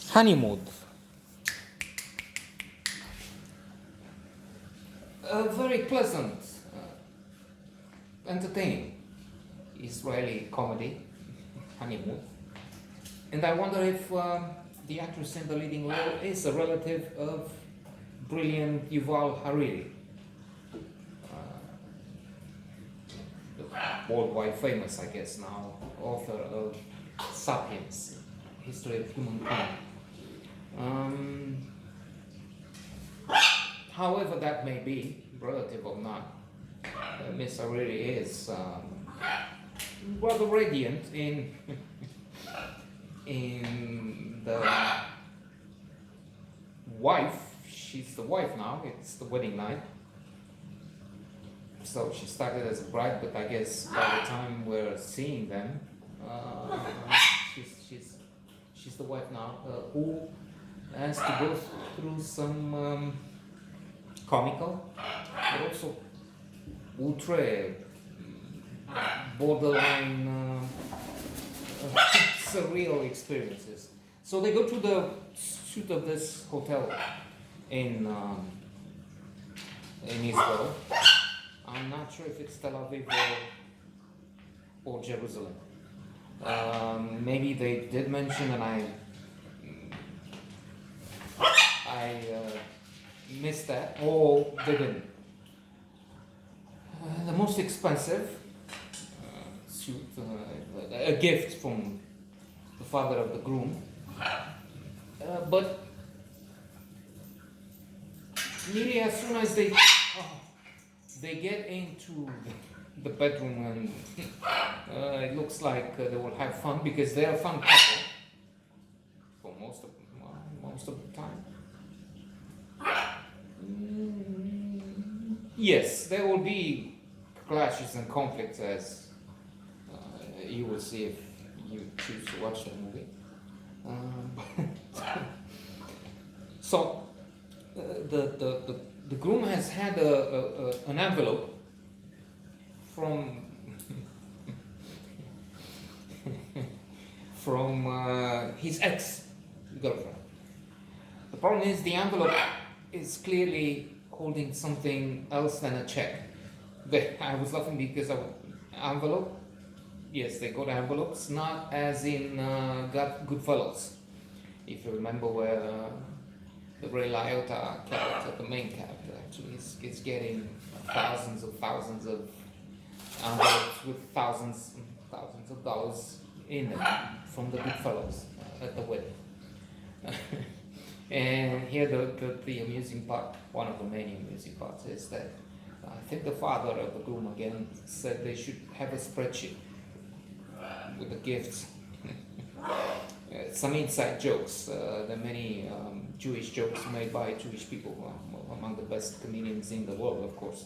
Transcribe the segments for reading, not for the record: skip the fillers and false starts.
Honeymood. A very pleasant, entertaining Israeli comedy, Honeymood. And I wonder if the actress in the leading role is a relative of brilliant Yuval Hariri, worldwide famous, I guess now, author of *Sapiens*, History of Humankind. However that may be, relative or not, Miss Hariri is rather radiant in in the wife. She's the wife now. It's the wedding night. So she started as a bride, but I guess by the time we're seeing them, she's the wife now, who has to go through some comical, but also outre, borderline surreal experiences. So they go to the shoot of this hotel in Israel. I'm not sure if it's Tel Aviv or Jerusalem. Maybe they did mention, and I missed that, or they didn't. The most expensive suit, a gift from the father of the groom, but nearly as soon as they get into the bedroom, and it looks like they will have fun, because they're a fun couple for most of the time. Yes, there will be clashes and conflicts, as you will see if you choose to watch the movie. So the groom has had an envelope from his ex-girlfriend. The problem is the envelope is clearly holding something else than a check. I was laughing because of envelope. Yes, they got envelopes, not as in Goodfellas. If you remember where the Ray Liotta character, the main character, actually is getting thousands of envelopes with thousands and thousands of dollars in them from the Goodfellas at the wedding. And here the amusing part, one of the many amusing parts, is that I think the father of the groom again said they should have a spreadsheet with the gifts. Some inside jokes. There are many Jewish jokes made by Jewish people, among the best comedians in the world, of course,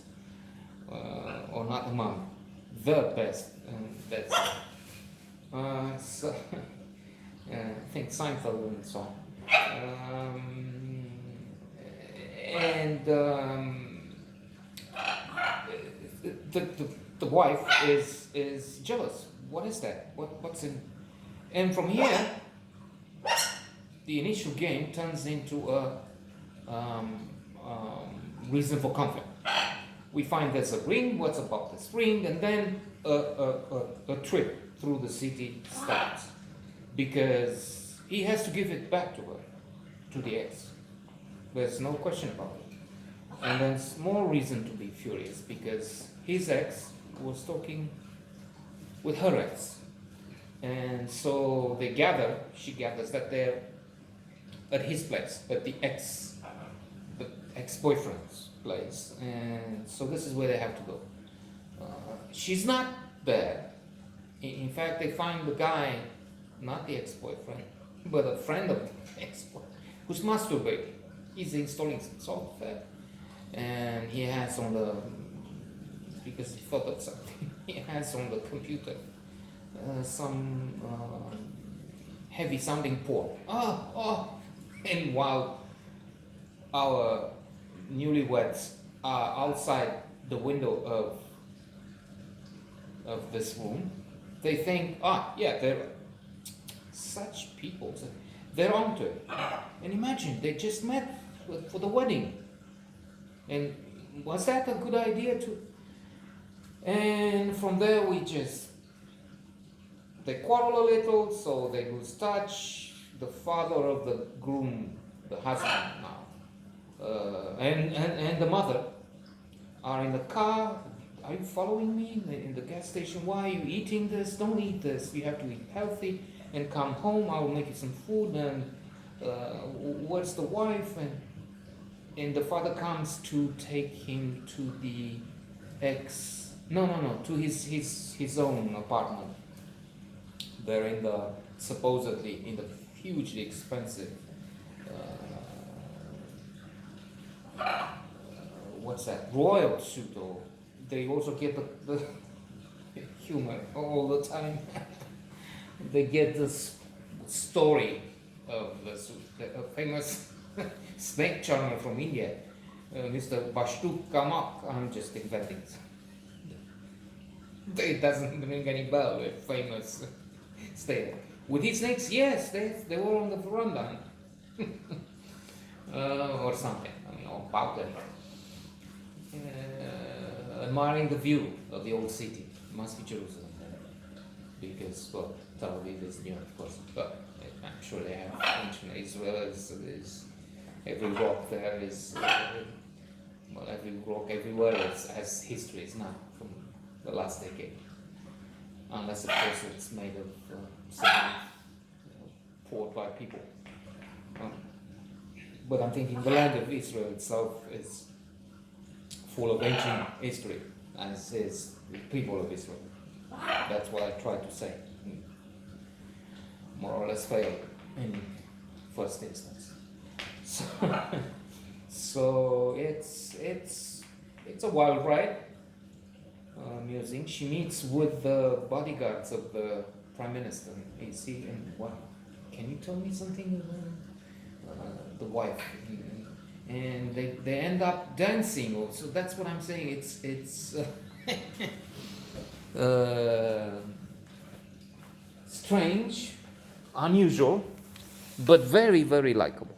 or not among the best. That's so. I think Seinfeld and so on. The wife is jealous. What is that? What's in? And from here, the initial game turns into a reason for conflict. We find there's a ring. What's about this ring? And then a trip through the city starts, because he has to give it back to her, to the ex. There's no question about it. And there's more reason to be furious, because his ex was talking with her ex. And so she gathers that they're at his place, at the ex-boyfriend's place. And so this is where they have to go. She's not bad. In fact, they find the guy, not the ex-boyfriend, but a friend of the ex-boyfriend, who's masturbating. He's installing some software, and he has on the, because he thought of something, he has on the computer some heavy sounding porn. And while our newlyweds are outside the window of this room, they think, they're such people. they're onto it. And imagine, they just met for the wedding. And was that a good idea to? And from there they quarrel a little, so they lose touch. The father of the groom, the husband now, and the mother are in the car. Are you following me? In the gas station. Why are you eating this? Don't eat this. You have to eat healthy. And come home. I will make you some food. And where's the wife? And the father comes to take him to the to his own apartment. They're in the supposedly in the hugely expensive what's that, royal suit, or they also get the humor all the time. They get this story of a famous snake charmer from India, Mr. Bashtu Kamak. I'm just inventing. It doesn't ring any bell. A famous snake. With his snakes, yes, they were on the veranda. Or something. I mean, or about them. Admiring the view of the old city. It must be Jerusalem. Because, well, Tel Aviv is near, of course. But I'm sure they have ancient Israel. Every rock there is, every rock everywhere has histories now from the last decade. Unless, of course, it's made of something poured by people. But I'm thinking the land of Israel itself is full of ancient history, as is the people of Israel. That's what I tried to say. More or less failed in first instance. So it's a wild ride. Amusing. She meets with the bodyguards of the prime minister. And what? Can you tell me something? The wife, and they end up dancing. Also, that's what I'm saying. It's strange, unusual, but very, very likable.